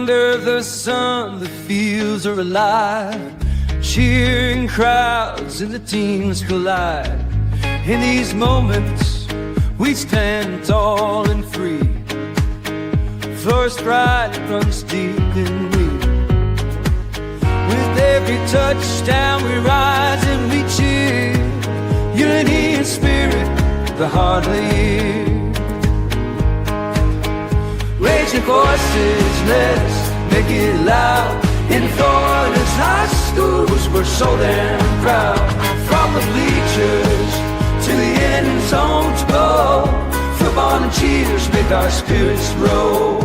Under the sun, the fields are alive. Cheering crowds and the teams collide. In these moments, we stand tall and free. First pride runs deep in me. With every touchdown, we rise and we cheer. Unity and spirit, the heart of the year. Raising voices, let's make it loud. In Florida's high schools, we're so damn proud. From the bleachers to the end zone to go, football and cheers make our spirits roll.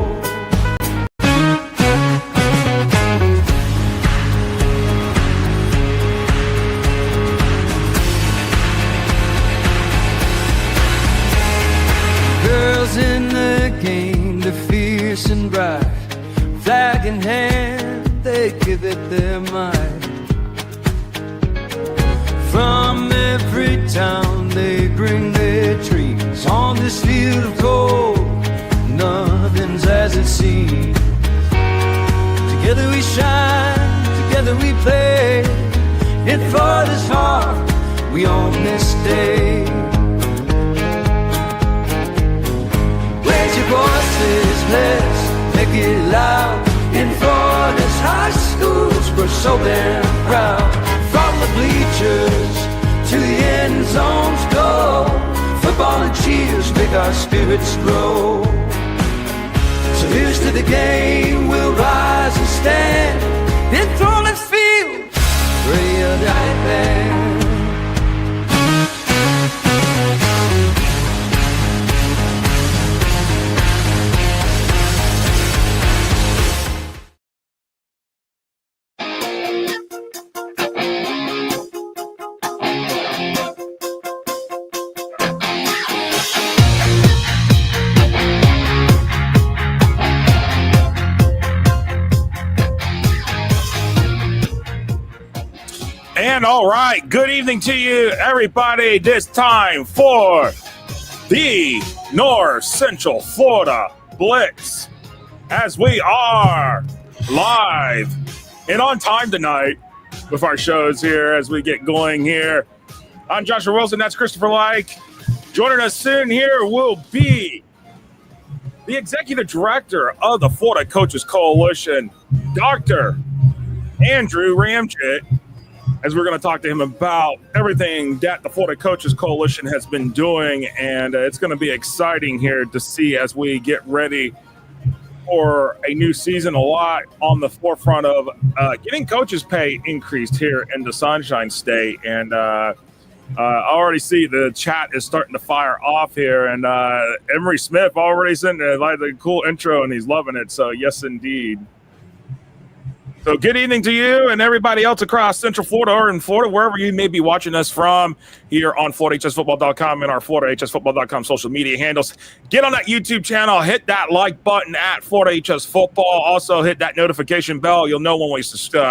Girls in the game, they're fierce and bright. Flag in hand, they give it their might. From every town they bring their dreams. On this field of gold, nothing's as it seems. Together we shine, together we play. In Florida's heart, we own this day. Raise your voices, let's make it loud. In Florida's high schools, we're so damn proud. From the bleachers to the end zones go, football and cheers make our spirits grow. So here's to the game, we'll rise and stand. In Florida's field, ready or die band. And all right, good evening to you, everybody. This time for the North Central Florida Blitz, as we are live and on time tonight with our shows here as we get going here. I'm Joshua Wilson, that's Christopher Like. Joining us soon here will be the Executive Director of the Florida Coaches Coalition, Dr. Andrew Ramjit, as we're going to talk to him about everything that the Florida Coaches Coalition has been doing. And it's going to be exciting here to see as we get ready for a new season. A lot on the forefront of getting coaches' pay increased here in the Sunshine State. And I already see the chat is starting to fire off here. And Emery Smith already sent like the cool intro, and he's loving it. So, yes, indeed. So good evening to you and everybody else across Central Florida or in Florida, wherever you may be watching us from here on FloridaHSFootball.com and our FloridaHSFootball.com social media handles. Get on that YouTube channel, hit that like button at Florida HS Football. Also hit that notification bell. You'll know when we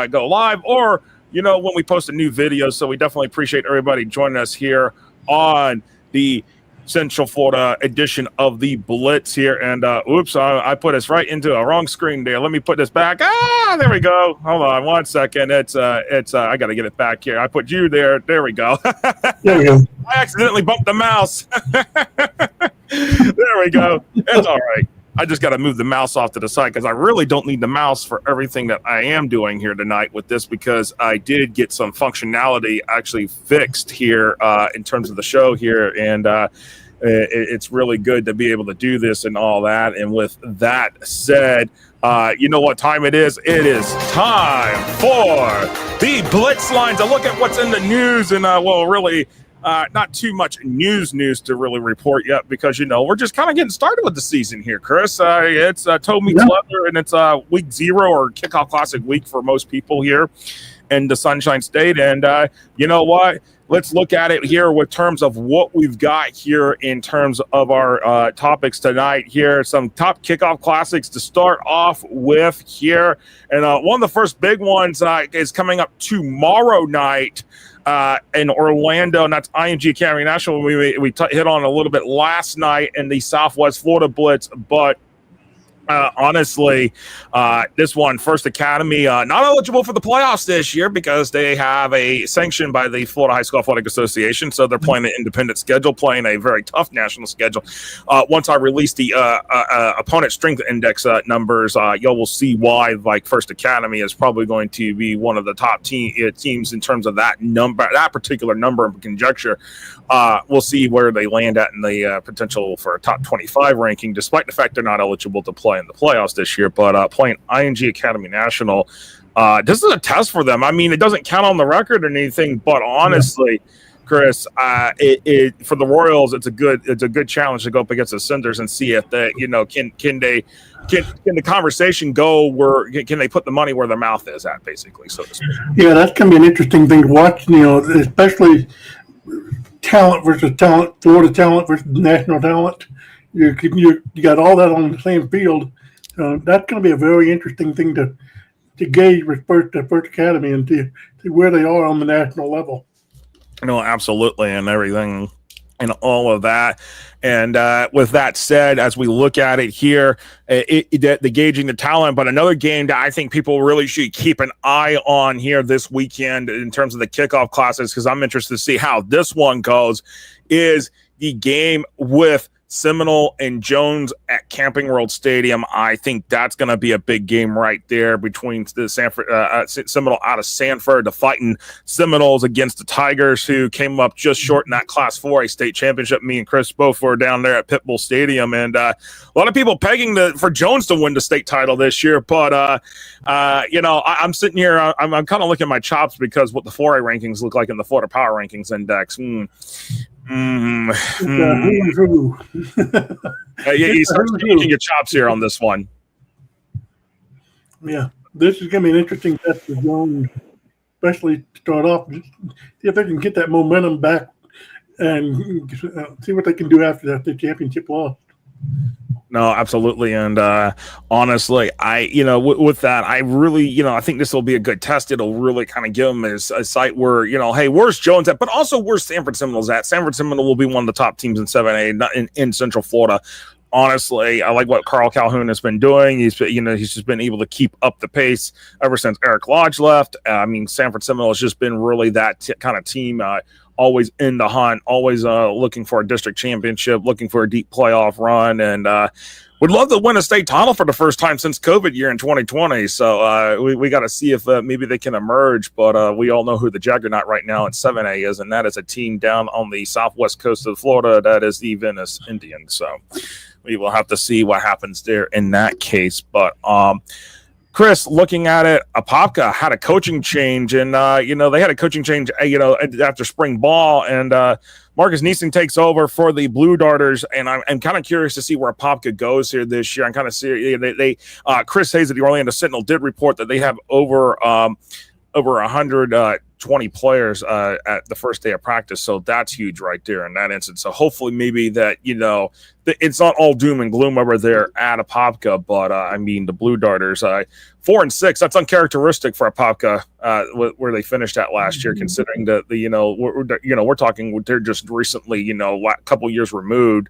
go live or, you know, when we post a new video. So we definitely appreciate everybody joining us here on the Central Florida edition of the Blitz here. And oops, I put us right into a wrong screen there. Let me put this back. There we go. Hold on one second. It's I got to get it back here. I put you there. There we go. There we go. I accidentally bumped the mouse. There we go. It's all right. I just got to move the mouse off to the side because I really don't need the mouse for everything that I am doing here tonight with this, because I did get some functionality actually fixed here in terms of the show here. And it's really good to be able to do this and all that. And with that said, you know what time it is? It is time for the Blitz Lines. A look at what's in the news. And, well, really, not too much news to really report yet, because, you know, we're just kind of getting started with the season here, Chris. It's toe meets leather, and it's week 0 or kickoff classic week for most people here in the Sunshine State. And you know what? Let's look at it here with terms of what we've got here in terms of our topics tonight here. Some top kickoff classics to start off with here. And one of the first big ones is coming up tomorrow night in Orlando, and that's IMG Academy National. We hit on a little bit last night in the Southwest Florida Blitz, but Honestly, this one, First Academy, not eligible for the playoffs this year because they have a sanction by the Florida High School Athletic Association. So they're playing an independent schedule, playing a very tough national schedule. Once I release the opponent strength index numbers, y'all will see why like First Academy is probably going to be one of the top teams in terms of that number, that particular number and conjecture. We'll see where they land at in the potential for a top 25 ranking, despite the fact they're not eligible to play in the playoffs this year. But playing ING Academy National, this is a test for them. I mean, it doesn't count on the record or anything, but honestly, Chris, for the Royals, it's a good challenge to go up against the Cinders and see if they, can the conversation go where can they put the money where their mouth is at, basically, so to speak. Yeah, that's gonna be an interesting thing to watch. Especially talent versus talent, Florida talent versus national talent. You got all that on the same field. That's going to be a very interesting thing to gauge with First Academy and see where they are on the national level. No, absolutely, and everything and all of that. And with that said, as we look at it here, the gauging the talent, but another game that I think people really should keep an eye on here this weekend in terms of the kickoff classes, because I'm interested to see how this one goes, is the game with Seminole and Jones at Camping World Stadium. I think that's going to be a big game right there between the Seminole out of Sanford, the fighting Seminoles against the Tigers, who came up just short in that Class 4A state championship. Me and Chris both were down there at Pitbull Stadium, and a lot of people pegging for Jones to win the state title this year. But I'm sitting here, I'm kind of looking at my chops because what the 4A rankings look like in the Florida Power Rankings Index. You start changing your chops here on this one. Yeah, this is going to be an interesting test for Jones, especially to start off. See if they can get that momentum back and see what they can do after the championship loss. No, absolutely. And honestly, with that, I really, I think this will be a good test. It'll really kind of give them a site where, hey, where's Jones at? But also where's Sanford Seminoles at? Sanford Seminole will be one of the top teams in 7A in Central Florida. Honestly, I like what Carl Calhoun has been doing. He's just been able to keep up the pace ever since Eric Lodge left. Sanford Seminole has just been really that kind of team, always in the hunt, always looking for a district championship, looking for a deep playoff run, and would love to win a state title for the first time since COVID year in 2020. So we got to see if maybe they can emerge, but we all know who the juggernaut right now in 7A is, and that is a team down on the southwest coast of Florida. That is the Venice Indians. So we will have to see what happens there in that case. But Chris, looking at it, Apopka had a coaching change, and they had a coaching change, after spring ball, and Marcus Neesing takes over for the Blue Darters, and I'm kind of curious to see where Apopka goes here this year. I'm kind of serious. Chris Hayes of the Orlando Sentinel did report that they have over 120 players at the first day of practice, so that's huge right there in that instance. So hopefully maybe that, it's not all doom and gloom over there at Apopka, but the Blue Darters, 4-6, that's uncharacteristic for Apopka, where they finished at last year, considering that we're talking, they're just recently, a couple years removed,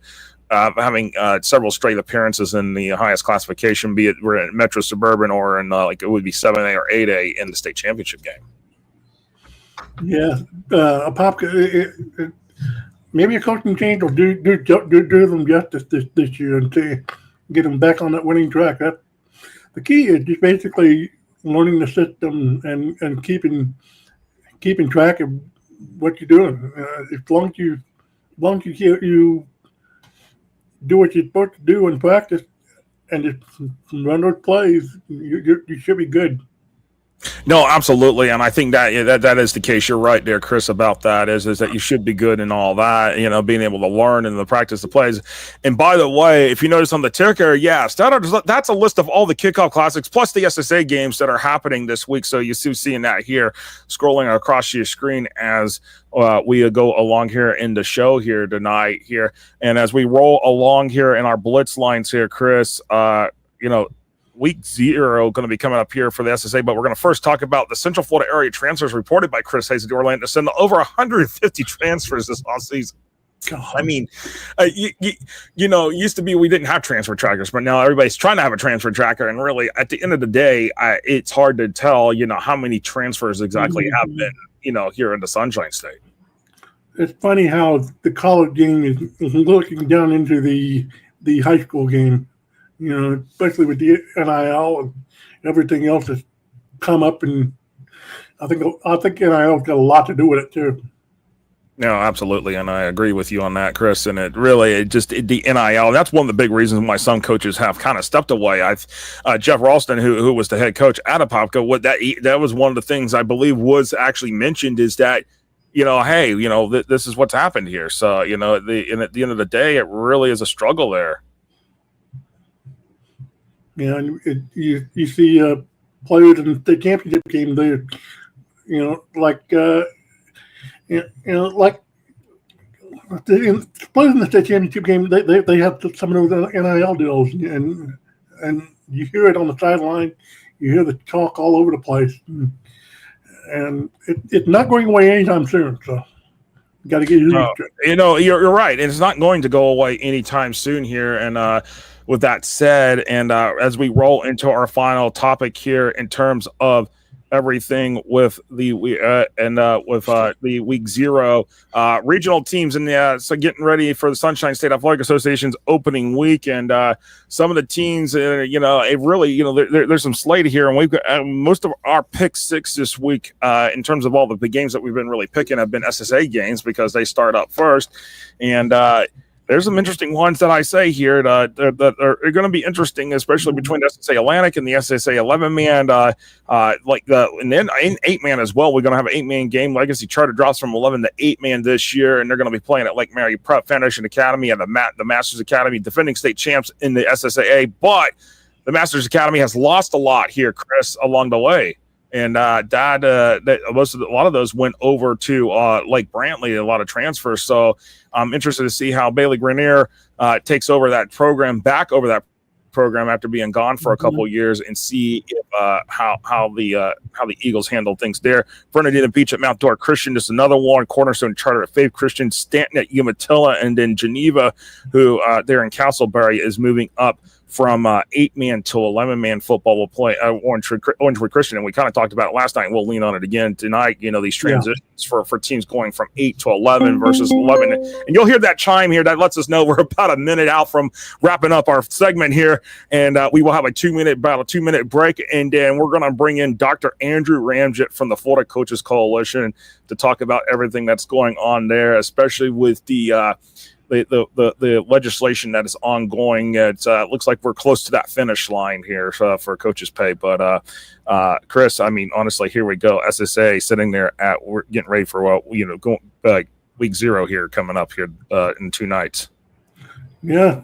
having several straight appearances in the highest classification, be it we're in Metro Suburban or in it would be 7A or 8A in the state championship game. Yeah, Apopka, maybe a coaching change will do them justice this year and to get them back on that winning track. That the key is just basically learning the system and keeping track of what you're doing. As long as you do what you're supposed to do in practice and just run those plays, you should be good. No, absolutely, and I think that is the case. You're right there, Chris, about that. Is that you should be good in all that, being able to learn and the practice the plays. And by the way, if you notice on the ticker, that's a list of all the kickoff classics plus the SSA games that are happening this week. So you seeing that here, scrolling across your screen as we go along here in the show here tonight here, and as we roll along here in our Blitz Lines here, Chris, Week 0 going to be coming up here for the SSA, but we're going to first talk about the Central Florida area transfers reported by Chris Hayes of the Orlando Sentinel. Over 150 transfers this offseason. God. I mean, used to be we didn't have transfer trackers, but now everybody's trying to have a transfer tracker. And really, at the end of the day, it's hard to tell, how many transfers exactly have been, here in the Sunshine State. It's funny how the college game is looking down into the high school game, especially with the NIL and everything else that's come up. And I think NIL's got a lot to do with it, too. No, absolutely, and I agree with you on that, Chris. And the NIL. That's one of the big reasons why some coaches have kind of stepped away. Jeff Ralston, who was the head coach at Apopka, that was one of the things I believe was actually mentioned is that, hey, this is what's happened here. So at the end of the day, it really is a struggle there. Yeah, and you see players in the championship game. They, like players in the state championship game. They have some of those NIL deals, and you hear it on the sideline. You hear the talk all over the place, and it's not going away anytime soon. So you got to get used to it. You're right, and it's not going to go away anytime soon here. And with that said, and as we roll into our final topic here in terms of everything with the week 0 regional teams and so getting ready for the Sunshine State Athletic Association's opening week, and some of the teams it really there's some slate here, and we've got most of our pick 6 this week in terms of all the games that we've been really picking have been SSA games because they start up first, and there's some interesting ones that I say here that are going to be interesting, especially between SSA Atlantic and the SSA 11-man. And then in 8-man as well. We're going to have an 8-man game. Legacy Charter drops from 11 to 8-man this year, and they're going to be playing at Lake Mary Prep Foundation Academy and the Masters Academy, defending state champs in the SSAA. But the Masters Academy has lost a lot here, Chris, along the way. And a lot of those went over to Lake Brantley, a lot of transfers. So I'm interested to see how Bailey Grenier takes over that program, back over that program after being gone for a couple of years, and see if, how the Eagles handle things there. Bernardino Beach at Mount Dora Christian, just another one. Cornerstone Charter at Faith Christian. Stanton at Umatilla, and then Geneva, who there in Castleberry, is moving up from 8-man to 11-man football. Will play Orangewood Christian, and we kind of talked about it last night, and we'll lean on it again tonight. These transitions for teams going from 8 to 11 versus 11, and you'll hear that chime here that lets us know we're about a minute out from wrapping up our segment here, and we will have a 2-minute break, and then we're going to bring in Dr. Andrew Ramjit from the Florida Coaches Coalition to talk about everything that's going on there, especially with the legislation that is ongoing. It looks like we're close to that finish line here for coaches' pay. But Chris, I mean, honestly, here we go. SSA sitting there we're getting ready for week 0 here coming up here in 2 nights. Yeah,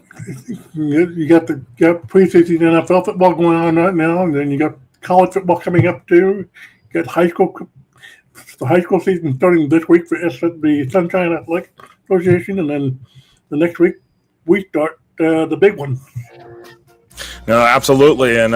you got preseason NFL football going on right now, and then you got college football coming up too. You got the high school season starting this week for the Sunshine Athletic Association, and then the next week we start the big one. No, absolutely, and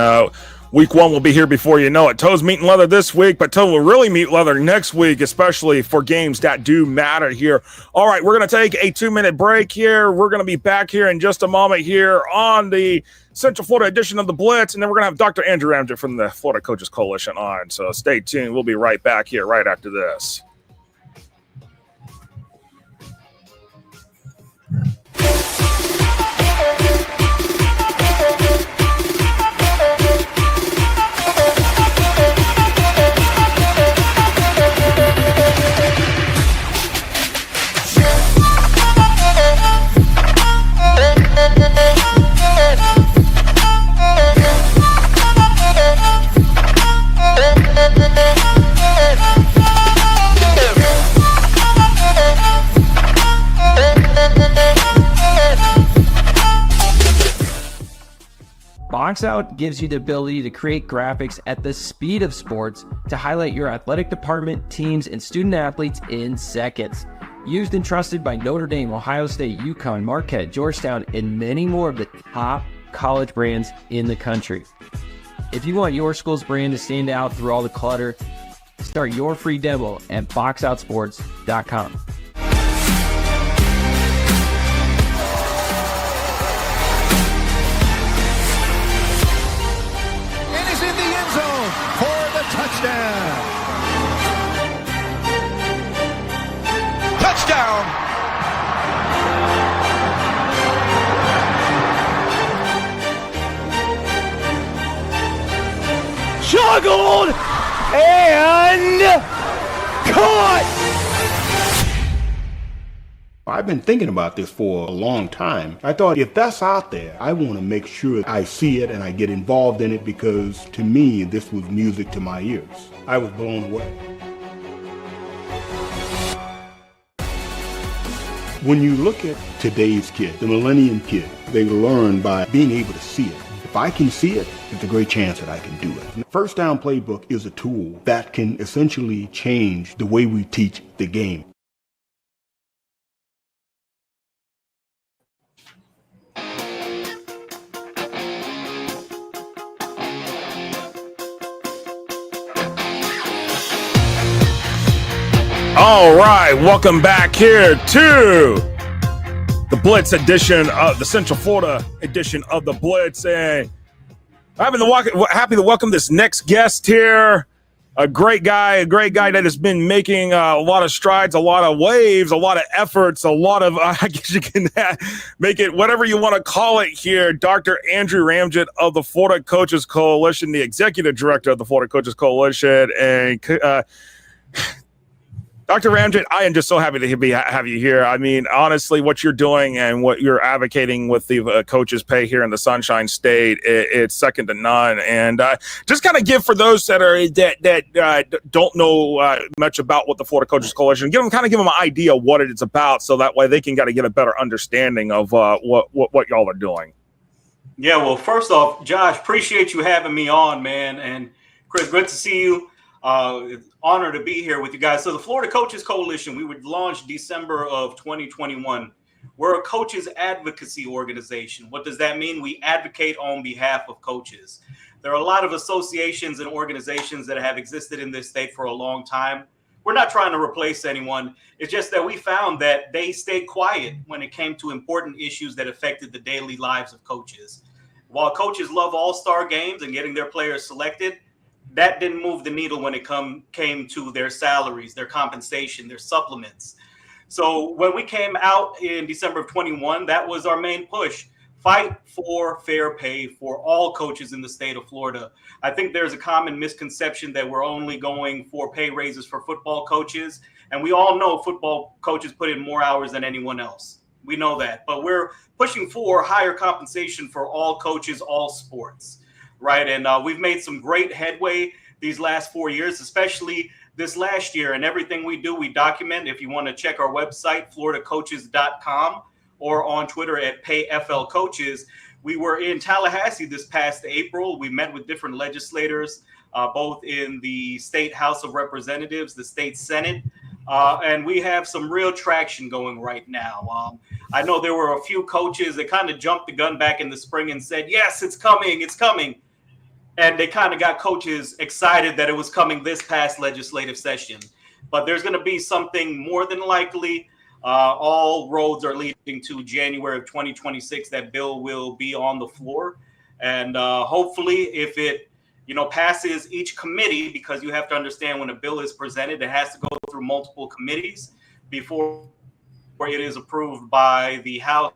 week 1 will be here before you know it. Toes meeting leather this week, but Toe will really meet leather next week, especially for games that do matter here. All right, we're going to take a 2-minute break here. We're going to be back here in just a moment here on the Central Florida edition of the Blitz, and then we're going to have Dr. Andrew Ramjit from the Florida Coaches Coalition on. So stay tuned. We'll be right back here right after this. BoxOut gives you the ability to create graphics at the speed of sports to highlight your athletic department, teams, and student athletes in seconds. Used and trusted by Notre Dame, Ohio State, UConn, Marquette, Georgetown, and many more of the top college brands in the country. If you want your school's brand to stand out through all the clutter, start your free demo at boxoutsports.com. tackled and caught. I've been thinking about this for a long time. I thought if that's out there, I want to make sure I see it and I get involved in it, because to me, this was music to my ears. I was blown away. When you look at today's kid, the millennium kid, they learn by being able to see it. If I can see it, there's a great chance that I can do it. The First Down Playbook is a tool that can essentially change the way we teach the game. All right, welcome back here to the Blitz edition of the Central Florida edition of the Blitz, and happy to welcome this next guest here. A great guy that has been making a lot of strides, a lot of waves, a lot of efforts, a lot of I guess you can make it whatever you want to call it here. Dr. Andrew Ramjit of the Florida Coaches Coalition, the executive director of the Florida Coaches Coalition, and Dr. Ramjit, I am just so happy to have you here. I mean, honestly, what you're doing and what you're advocating with the coaches' pay here in the Sunshine State, it's second to none. And just kind of give for those that don't know much about what the Florida Coaches Coalition, give them an idea of what it's about, so that way they can get a better understanding of what y'all are doing. Yeah, well, first off, Josh, appreciate you having me on, man. And Chris, great to see you. It's an honor to be here with you guys. So the Florida Coaches Coalition, we were launched December of 2021. We're a coaches advocacy organization. What does that mean? We advocate on behalf of coaches. There are a lot of associations and organizations that have existed in this state for a long time. We're not trying to replace anyone. It's just that we found that they stayed quiet when it came to important issues that affected the daily lives of coaches. While coaches love all-star games and getting their players selected, that didn't move the needle when it came to their salaries, their compensation, their supplements. So when we came out in December of 21, that was our main push. Fight for fair pay for all coaches in the state of Florida. I think there's a common misconception that we're only going for pay raises for football coaches. And we all know football coaches put in more hours than anyone else. We know that. But we're pushing for higher compensation for all coaches, all sports. Right. And we've made some great headway these last 4 years, especially this last year. And everything we do, we document. If you want to check our website, floridacoaches.com, or on Twitter at PayFLCoaches. We were in Tallahassee this past April. We met with different legislators, both in the State House of Representatives, the State Senate. And we have some real traction going right now. I know there were a few coaches that kind of jumped the gun back in the spring and said, yes, it's coming, it's coming. And they kind of got coaches excited that it was coming this past legislative session. But there's going to be something more than likely. All roads are leading to January of 2026. That bill will be on the floor. And hopefully if it passes each committee, because you have to understand when a bill is presented, it has to go through multiple committees before it is approved by the House,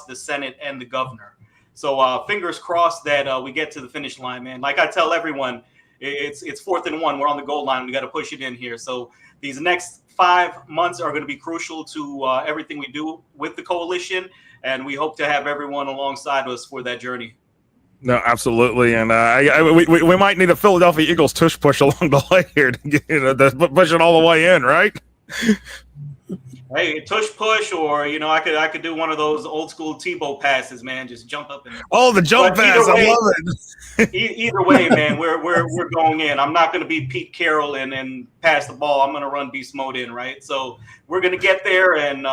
the Senate, and the governor. So fingers crossed that we get to the finish line, man. Like I tell everyone, it's 4th and 1. We're on the goal line. We got to push it in here. So these next 5 months are going to be crucial to everything we do with the coalition. And we hope to have everyone alongside us for that journey. No, absolutely, and we might need a Philadelphia Eagles tush push along the way here to get to push it all the way in, right? Hey, tush push, or I could do one of those old school Tebow passes, man. Just jump up and the jump pass, I love it. Either way, man, we're going in. I'm not going to be Pete Carroll and pass the ball. I'm going to run beast mode in, right? So we're going to get there, and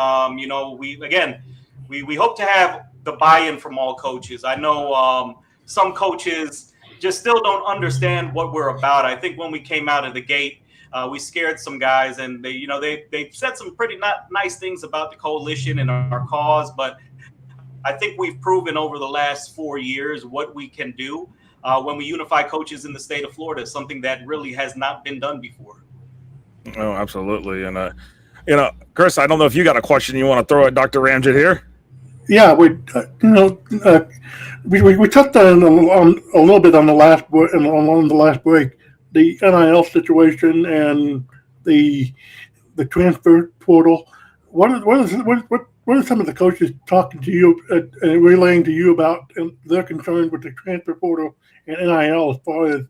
we hope to have the buy-in from all coaches. I know. Some coaches just still don't understand what we're about. I think when we came out of the gate, we scared some guys, and they said some pretty not nice things about the coalition and our cause. But I think we've proven over the last 4 years what we can do when we unify coaches in the state of Florida, something that really has not been done before. Oh, absolutely. And Chris, I don't know if you got a question you want to throw at Dr. Ramjit here. Yeah, we touched on a little bit on the last on the last break, the NIL situation and the transfer portal. What are some of the coaches talking to you and relaying to you about their concerns with the transfer portal and NIL as far as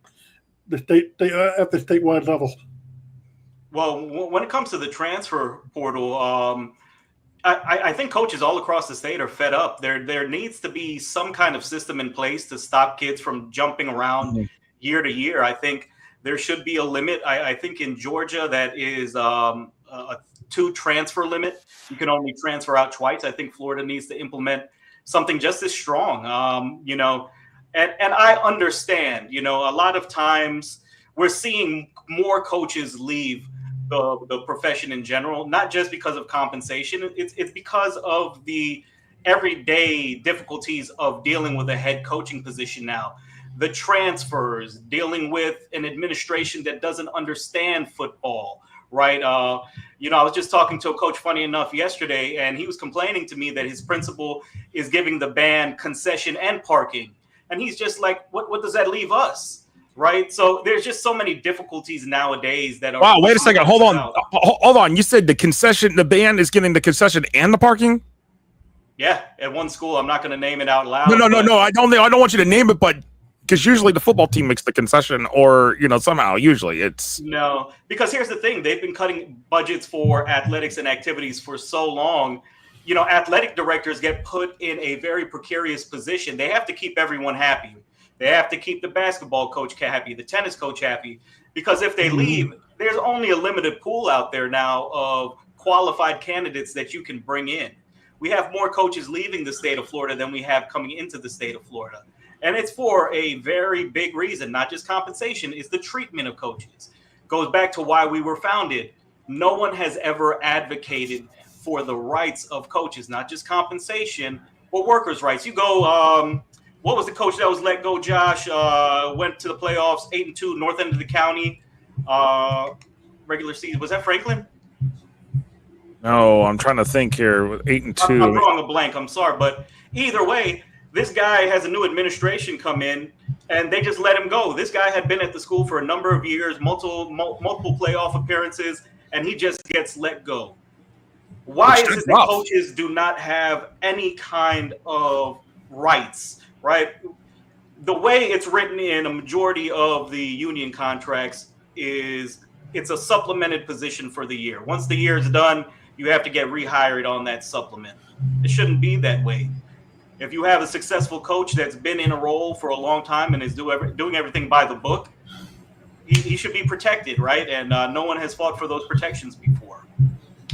the at the statewide level? Well, when it comes to the transfer portal, I think coaches all across the state are fed up. There needs to be some kind of system in place to stop kids from jumping around year to year. I think there should be a limit. I think in Georgia that is a 2 transfer limit. You can only transfer out twice. I think Florida needs to implement something just as strong. And I understand, a lot of times we're seeing more coaches leave the profession in general, not just because of compensation. It's because of the everyday difficulties of dealing with a head coaching position now. The transfers, dealing with an administration that doesn't understand football, right? I was just talking to a coach, funny enough, yesterday, and he was complaining to me that his principal is giving the band concession and parking. And he's just like, what does that leave us? Right. So there's just so many difficulties nowadays that are. Wow. Wait a second. Hold on. You said the band is getting the concession and the parking? Yeah. At one school, I'm not going to name it out loud. No. I don't want you to name it, but because usually the football team makes the concession or, somehow usually it's. No, because here's the thing. They've been cutting budgets for athletics and activities for so long. Athletic directors get put in a very precarious position. They have to keep everyone happy. They have to keep the basketball coach happy, the tennis coach happy, because if they leave, there's only a limited pool out there now of qualified candidates that you can bring in. We have more coaches leaving the state of Florida than we have coming into the state of Florida. And it's for a very big reason, not just compensation, it's the treatment of coaches. Goes back to why we were founded. No one has ever advocated for the rights of coaches, not just compensation, but workers' rights. You go, what was the coach that was let go, Josh? Went to the playoffs, 8-2, north end of the county, regular season. Was that Franklin? No, I'm trying to think here. With 8-2, I'm drawing a blank. I'm sorry, but either way, this guy has a new administration come in, and they just let him go. This guy had been at the school for a number of years, multiple playoff appearances, and he just gets let go. Why is it that coaches do not have any kind of rights? Right. The way it's written in a majority of the union contracts is it's a supplemented position for the year. Once the year is done, you have to get rehired on that supplement. It shouldn't be that way. If you have a successful coach that's been in a role for a long time and is doing everything by the book, he should be protected, right? And no one has fought for those protections before.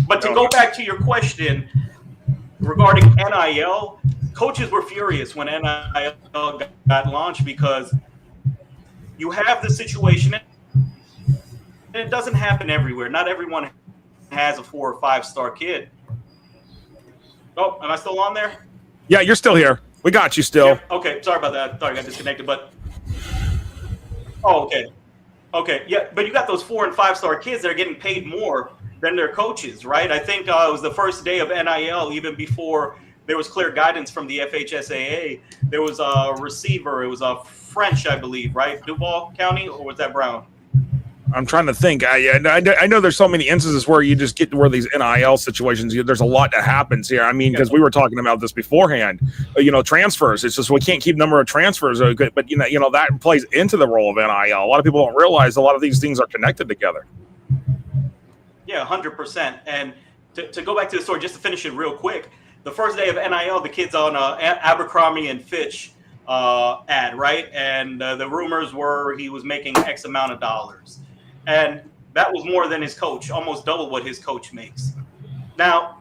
But to go back to your question regarding NIL, coaches were furious when NIL got launched because you have the situation, and it doesn't happen everywhere. Not everyone has a 4 or 5 star kid. Oh, am I still on there? Yeah, you're still here. We got you still. Yeah, okay, sorry about that. I thought I got disconnected, but okay. Yeah, but you got those 4 and 5 star kids that are getting paid more than their coaches, right? I think it was the first day of NIL, even before there was clear guidance from the FHSAA. There was a receiver. It was a French, I believe, right? Duval County, or was that Brown? I'm trying to think. I know there's so many instances where you just get to where these NIL situations, there's a lot that happens here. I mean, because we were talking about this beforehand, transfers. It's just we can't keep number of transfers, but that plays into the role of NIL. A lot of people don't realize a lot of these things are connected together. Yeah, 100%. And to go back to the story, just to finish it real quick, the first day of NIL, the kid's on Abercrombie and Fitch ad, right? And the rumors were he was making X amount of dollars. And that was more than his coach, almost double what his coach makes. Now,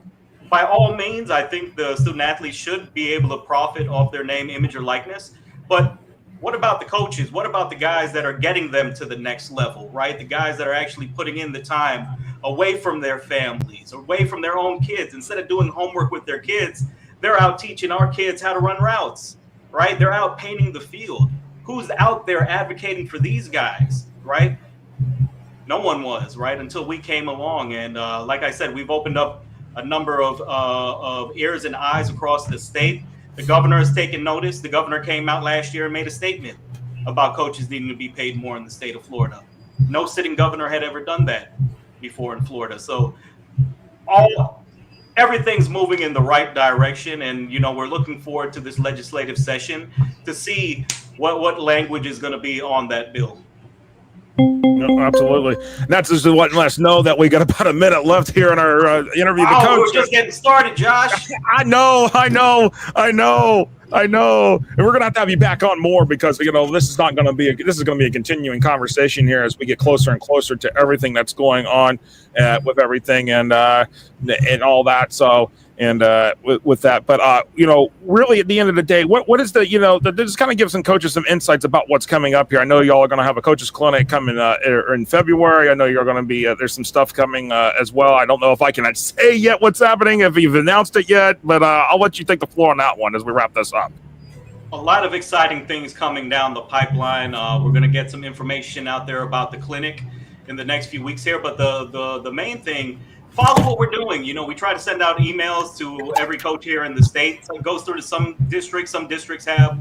by all means, I think the student athletes should be able to profit off their name, image, or likeness. But what about the coaches? What about the guys that are getting them to the next level, right? The guys that are actually putting in the time away from their families, away from their own kids. Instead of doing homework with their kids, they're out teaching our kids how to run routes, right? They're out painting the field. Who's out there advocating for these guys, right? No one was, right, until we came along. And like I said, we've opened up a number of ears and eyes across the state. The governor has taken notice. The governor came out last year and made a statement about coaches needing to be paid more in the state of Florida. No sitting governor had ever done that before in Florida. So everything's moving in the right direction. And, we're looking forward to this legislative session to see what language is going to be on that bill. No, absolutely. And that's just letting us know that we got about a minute left here in our interview. The coach. We're just getting started, Josh. I know. And we're gonna have to have you back on more because this is going to be a continuing conversation here as we get closer and closer to everything that's going on with everything and all that. So. And with that, but really at the end of the day, what is just kind of give some coaches some insights about what's coming up here. I know y'all are going to have a coaches clinic coming in February. I know you're going to be there's some stuff coming as well. I don't know if I can say yet what's happening, if you've announced it yet, but I'll let you take the floor on that one as we wrap this up. A lot of exciting things coming down the pipeline. We're going to get some information out there about the clinic in the next few weeks here, but the main thing. Follow what we're doing. We try to send out emails to every coach here in the state. So it goes through to some districts. Some districts have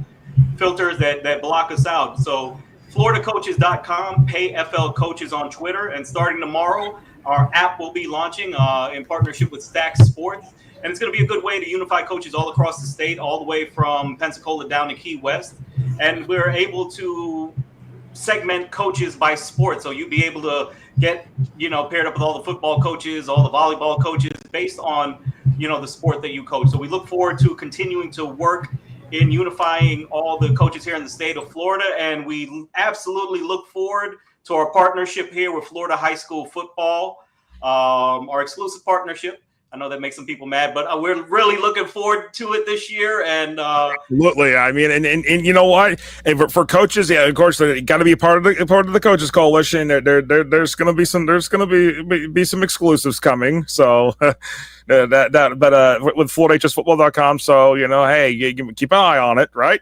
filters that block us out. So FloridaCoaches.com, pay FL Coaches on Twitter. And starting tomorrow, our app will be launching in partnership with Stack Sports. And it's going to be a good way to unify coaches all across the state, all the way from Pensacola down to Key West. And we're able to segment coaches by sport. So you'll be able to get, paired up with all the football coaches, all the volleyball coaches based on, the sport that you coach. So we look forward to continuing to work in unifying all the coaches here in the state of Florida. And we absolutely look forward to our partnership here with Florida High School Football, our exclusive partnership. I know that makes some people mad, but we're really looking forward to it this year. And absolutely, I mean, and you know what? And for coaches, yeah, of course, they got to be a part of the coaches coalition. There's going to be some exclusives coming. So but with FloridaHSFootball.com. So hey, you keep an eye on it, right?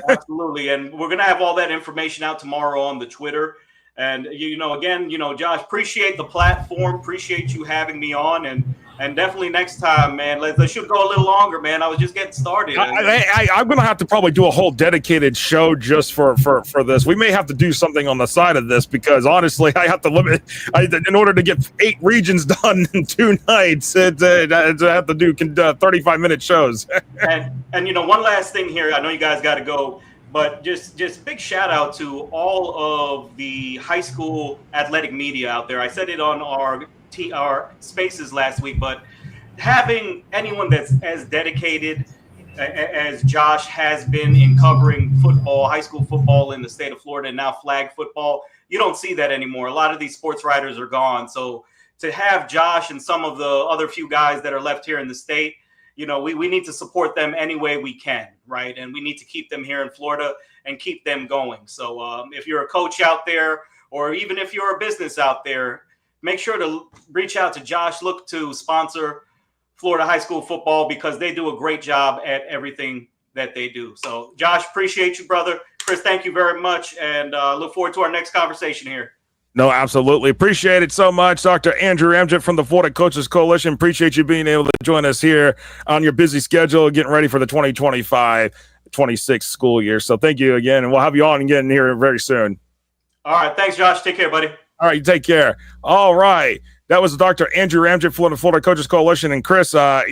Absolutely, and we're going to have all that information out tomorrow on the Twitter. And again, Josh, appreciate the platform, appreciate you having me on, and definitely next time, man. Let's should go a little longer, man. I was just getting started. I'm gonna have to probably do a whole dedicated show just for this. We may have to do something on the side of this because honestly, I have to limit. In order to get 8 regions done in 2 nights, I have to do 35-minute shows. and one last thing here. I know you guys got to go. But just big shout out to all of the high school athletic media out there. I said it on our spaces last week, but having anyone that's as dedicated as Josh has been in covering football, high school football in the state of Florida, and now flag football, you don't see that anymore. A lot of these sports writers are gone. So to have Josh and some of the other few guys that are left here in the state, we need to support them any way we can, right? And we need to keep them here in Florida and keep them going. So if you're a coach out there, or even if you're a business out there, make sure to reach out to Josh. Look to sponsor Florida High School Football because they do a great job at everything that they do. So, Josh, appreciate you, brother. Chris, thank you very much, and look forward to our next conversation here. No, absolutely. Appreciate it so much. Dr. Andrew Ramjit from the Florida Coaches Coalition. Appreciate you being able to join us here on your busy schedule, getting ready for the 2025-26 school year. So thank you again, and we'll have you on again here very soon. All right. Thanks, Josh. Take care, buddy. All right. Take care. All right. That was Dr. Andrew Ramjit from the Florida Coaches Coalition. And Chris, coaches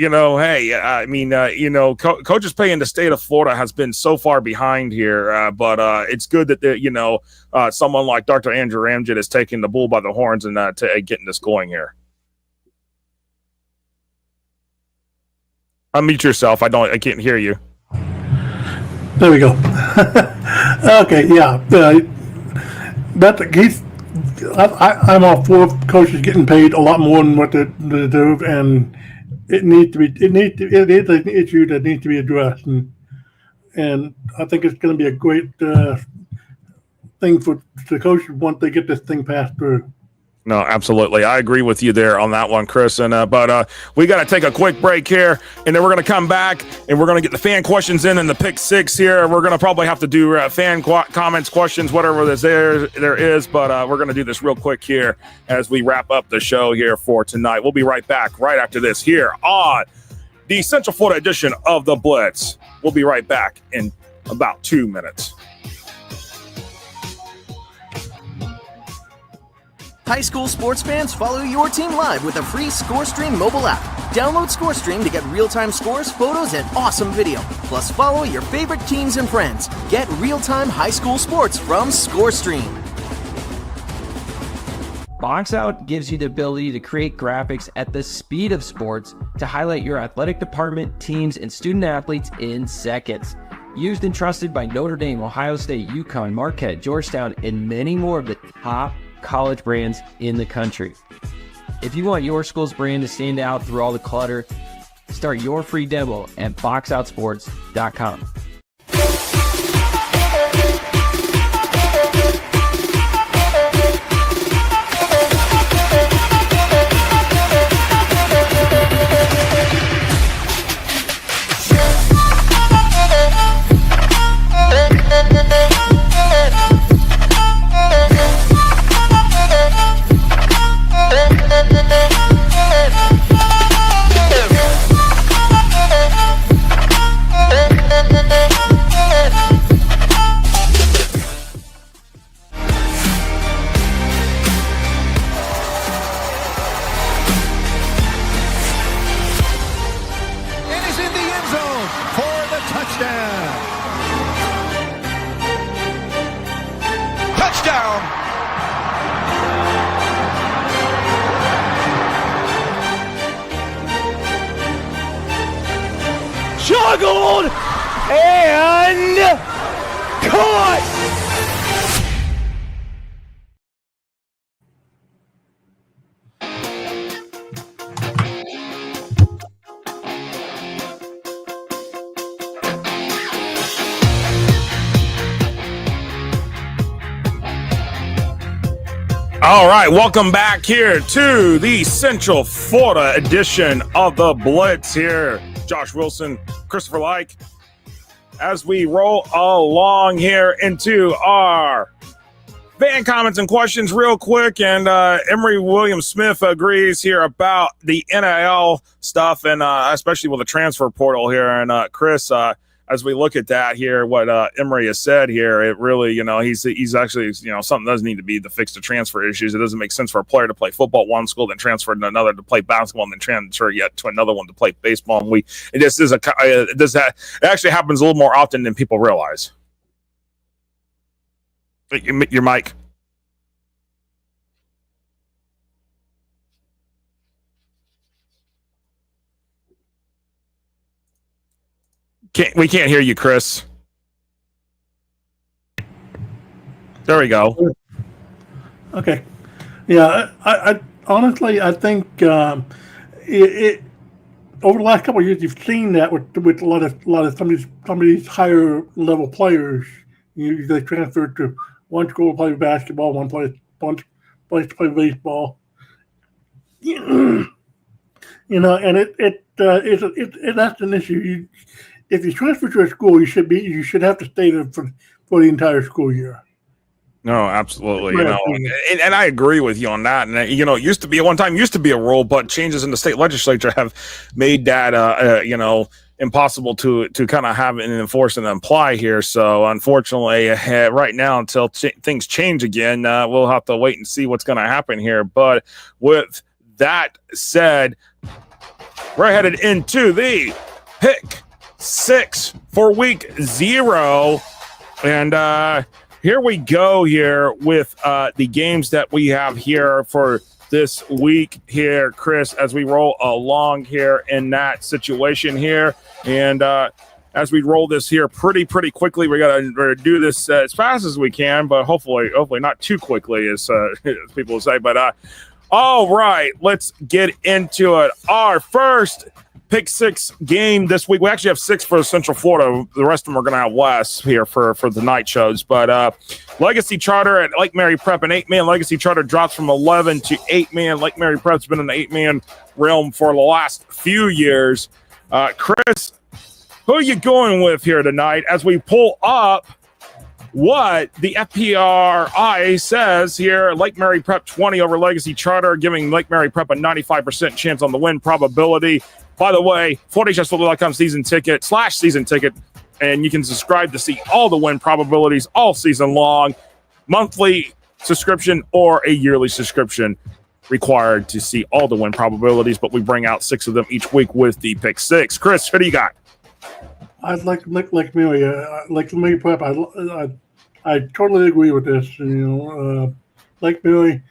pay in the state of Florida has been so far behind here. But it's good that, someone like Dr. Andrew Ramjit is taking the bull by the horns and getting this going here. Unmute yourself. I can't hear you. There we go. Okay. Yeah. I'm all for coaches getting paid a lot more than what they deserve, and it is an issue that needs to be addressed, and I think it's going to be a great thing for the coaches once they get this thing passed through. No, absolutely. I agree with you there on that one, Chris. And but we got to take a quick break here, and then we're going to come back, and we're going to get the fan questions in the pick six here. We're going to probably have to do fan comments, questions, whatever there is. But we're going to do this real quick here as we wrap up the show here for tonight. We'll be right back right after this here on the Central Florida edition of the Blitz. We'll be right back in about 2 minutes. High school sports fans, follow your team live with a free ScoreStream mobile app. Download ScoreStream to get real-time scores, photos, and awesome video. Plus, follow your favorite teams and friends. Get real-time high school sports from ScoreStream. Box Out gives you the ability to create graphics at the speed of sports to highlight your athletic department, teams, and student athletes in seconds. Used and trusted by Notre Dame, Ohio State, UConn, Marquette, Georgetown, and many more of the top college brands in the country. If you want your school's brand to stand out through all the clutter, start your free demo at boxoutsports.com. Juggled and caught! All right, welcome back here to the Central Florida edition of the Blitz here. Josh Wilson, Christopher Like, as we roll along here into our fan comments and questions real quick. And Emory Williams Smith agrees here about the NIL stuff, and especially with the transfer portal here. And Chris, as we look at that here, what Emory has said here, it really, he's actually, something does need to be to fix the transfer issues. It doesn't make sense for a player to play football at one school, then transfer to another to play basketball, and then transfer yet to another one to play baseball. And it actually happens a little more often than people realize. Your mic. We can't hear you, Chris. There we go. Okay. Yeah, I honestly, I think it over the last couple of years, you've seen that with a lot of some of these higher level players. They transfer to one school to play basketball, one place to play baseball. And that's an issue. If you transfer to a school, you should have to stay there for the entire school year. No, absolutely. And I agree with you on that. And it used to be a rule, but changes in the state legislature have made that impossible to kind of have and enforce and apply here. So unfortunately, right now, until things change again, we'll have to wait and see what's going to happen here. But with that said, we're headed into the pick 6 for week 0. And here we go here with the games that we have here for this week here, Chris, as we roll along here in that situation here. And as we roll this here pretty quickly, we got to do this as fast as we can, but hopefully not too quickly, as people say. But all right, let's get into it. Our first pick six game this week. We actually have 6 for Central Florida. The rest of them are going to have less here for the night shows. But Legacy Charter at Lake Mary Prep, an 8-man Legacy Charter drops from 11 to 8-man. Lake Mary Prep's been in the 8-man realm for the last few years. Chris, who are you going with here tonight as we pull up what the FPRI says here? Lake Mary Prep 20 over Legacy Charter, giving Lake Mary Prep a 95% chance on the win probability. By the way, FloridaHSFootball.com season ticket, and you can subscribe to see all the win probabilities all season long. Monthly subscription or a yearly subscription required to see all the win probabilities, but we bring out 6 of them each week with the pick 6. Chris, who do you got? I'd like Mary Prep. I totally agree with this. Lake Mary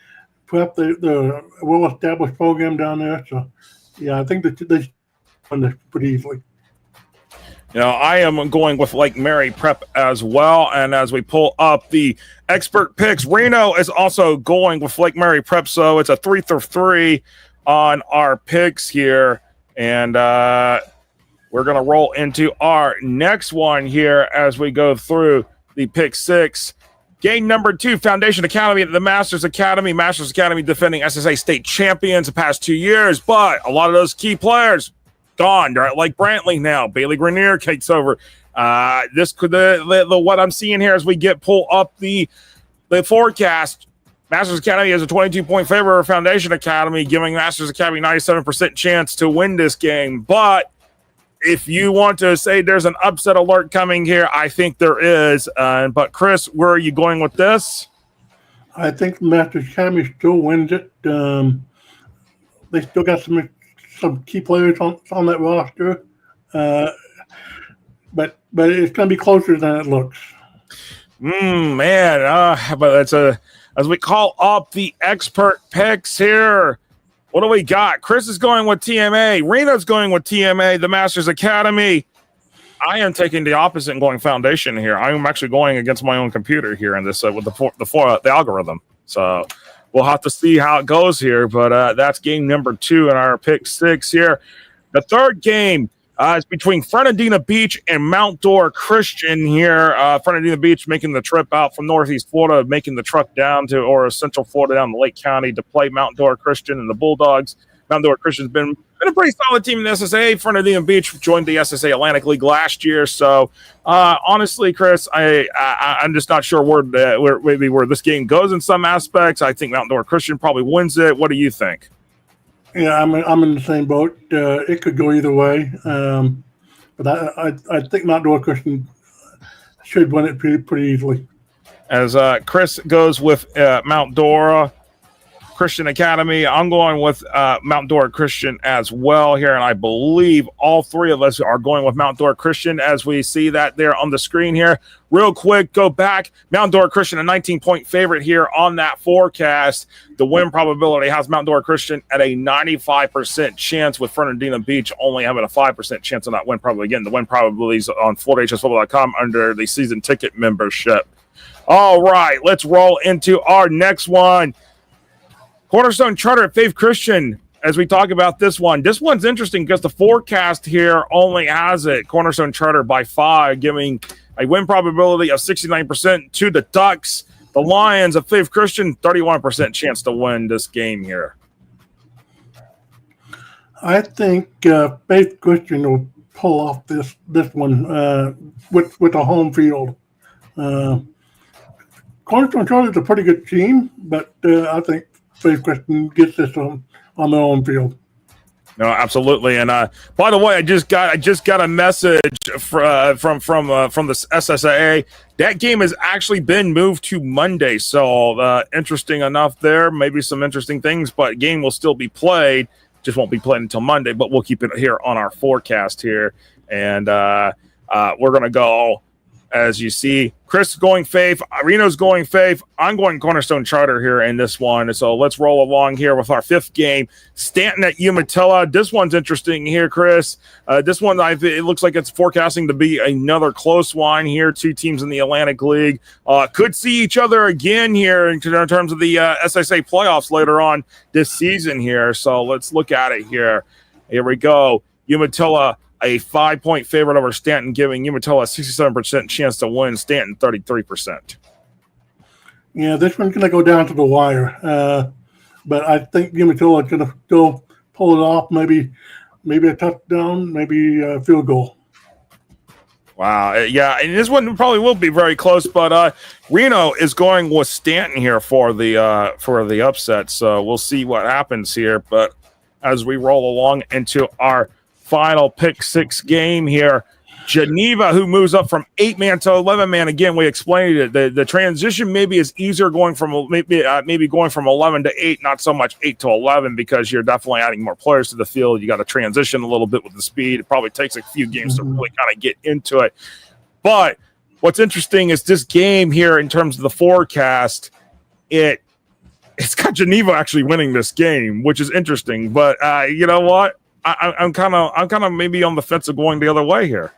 Prep, they're a well-established program down there. So, yeah, I think that they won this pretty easily. I am going with Lake Mary Prep as well. And as we pull up the expert picks, Reno is also going with Lake Mary Prep. So it's a 3-3 on our picks here. And we're going to roll into our next one here as we go through the pick 6. Game number 2, Foundation Academy at the Masters Academy. Masters Academy defending SSA state champions the past 2 years, but a lot of those key players gone. They're at Lake Brantley now. Bailey Grenier takes over. This could what I'm seeing here as we pull up the forecast. Masters Academy has a 22-point favor over Foundation Academy, giving Masters Academy 97% chance to win this game. But if you want to say there's an upset alert coming here, I think there is. But Chris, where are you going with this? I think Masters Academy still wins it. They still got some key players on that roster, but it's going to be closer than it looks. But it's as we call up the expert picks here. What do we got? Chris is going with TMA. Reno's going with TMA, the Masters Academy. I am taking the opposite and going Foundation here. I'm actually going against my own computer here in this with the algorithm. So we'll have to see how it goes here. But that's game number 2 in our pick 6 here. The third game is between Fernandina Beach and Mount Dora Christian here. Fernandina Beach making the trip out from Northeast Florida, making the truck down to Central Florida down to Lake County to play Mount Dora Christian and the Bulldogs. Mount Dora Christian's been a pretty solid team in the SSA. Fernandina Beach joined the SSA Atlantic League last year. So, honestly, Chris, I'm just not sure where this game goes in some aspects. I think Mount Dora Christian probably wins it. What do you think? Yeah, I'm in the same boat. It could go either way, but I think Mount Dora Christian should win it pretty easily. As Chris goes with Mount Dora Christian Academy, I'm going with Mount Dora Christian as well here, and I believe all 3 of us are going with Mount Dora Christian as we see that there on the screen here. Real quick, go back. Mount Dora Christian, a 19-point favorite here on that forecast. The win probability has Mount Dora Christian at a 95% chance, with Fernandina Beach only having a 5% chance on that win probability. Again, the win probabilities on FloridaHSFootball.com under the season ticket membership. All right, let's roll into our next one. Cornerstone Charter at Faith Christian, as we talk about this one. This one's interesting because the forecast here only has it Cornerstone Charter by 5, giving a win probability of 69% to the Ducks. The Lions of Faith Christian, 31% chance to win this game here. I think Faith Christian will pull off this one with a home field. Cornerstone Charter is a pretty good team, but I think Faith Christian gets this on their own field. No, absolutely. And by the way, I just got a message from the SSAA. That game has actually been moved to Monday. So interesting enough there. Maybe some interesting things, but game will still be played. Just won't be played until Monday. But we'll keep it here on our forecast here, and we're gonna go. As you see, Chris going Faith, Reno's going Faith. I'm going Cornerstone Charter here in this one. So let's roll along here with our 5th game. Stanton at Umatilla. This one's interesting here, Chris. This one, it looks like it's forecasting to be another close one here. 2 teams in the Atlantic League. Could see each other again here in terms of the SSA playoffs later on this season here. So let's look at it here. Here we go. Umatilla a 5-point favorite over Stanton, giving Umatilla a 67% chance to win, Stanton 33%. Yeah, this one's going to go down to the wire. But I think Umatilla is going to still pull it off, maybe a touchdown, maybe a field goal. Wow. Yeah, and this one probably will be very close, but Reno is going with Stanton here for the upset, so we'll see what happens here. But as we roll along into our final pick six game here, Geneva, who moves up from 8-man to 11-man. Again, we explained it. The transition maybe is easier going from maybe going from 11 to 8, not so much 8 to 11, because you're definitely adding more players to the field. You got to transition a little bit with the speed. It probably takes a few games to really kind of get into it. But what's interesting is this game here, in terms of the forecast, it's got Geneva actually winning this game, which is interesting. But you know what? I'm kind of maybe on the fence of going the other way here.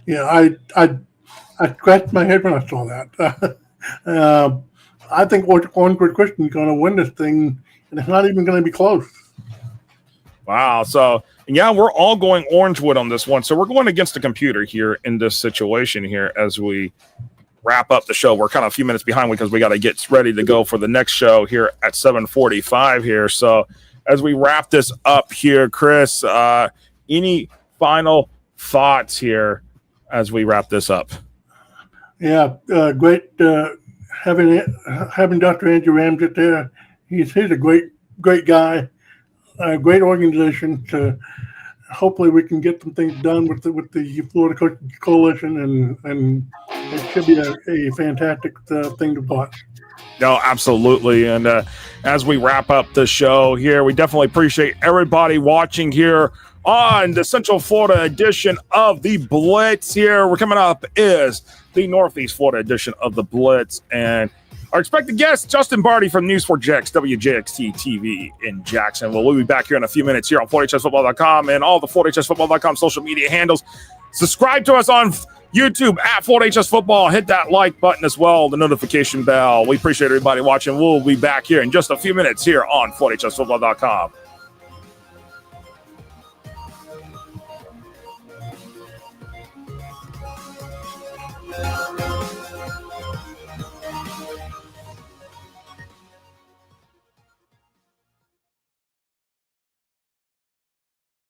Yeah, I scratched my head when I saw that. I think Orangewood Christian is going to win this thing, and it's not even going to be close. Wow. So, yeah, we're all going Orangewood on this one. So we're going against the computer here in this situation here as we wrap up the show. We're kind of a few minutes behind because we got to get ready to go for the next show here at 7:45 here. So as we wrap this up here, Chris, any final thoughts here as we wrap this up? Yeah, great having Dr. Andrew Ramjit there. He's a great guy, a great organization. Hopefully we can get some things done with the Florida Coaches Coalition, and it should be a fantastic thing to watch. No, absolutely. And as we wrap up the show here, we definitely appreciate everybody watching here on the Central Florida edition of the Blitz here. We're coming up is the Northeast Florida edition of the Blitz. And our expected guest, Justin Barty from News 4JX, WJXT TV in Jacksonville. We'll be back here in a few minutes here on 4HSFootball.com and all the 4HSFootball.com social media handles. Subscribe to us on YouTube at 4HS Football. Hit that like button as well, the notification bell. We appreciate everybody watching. We'll be back here in just a few minutes here on 4HSFootball.com.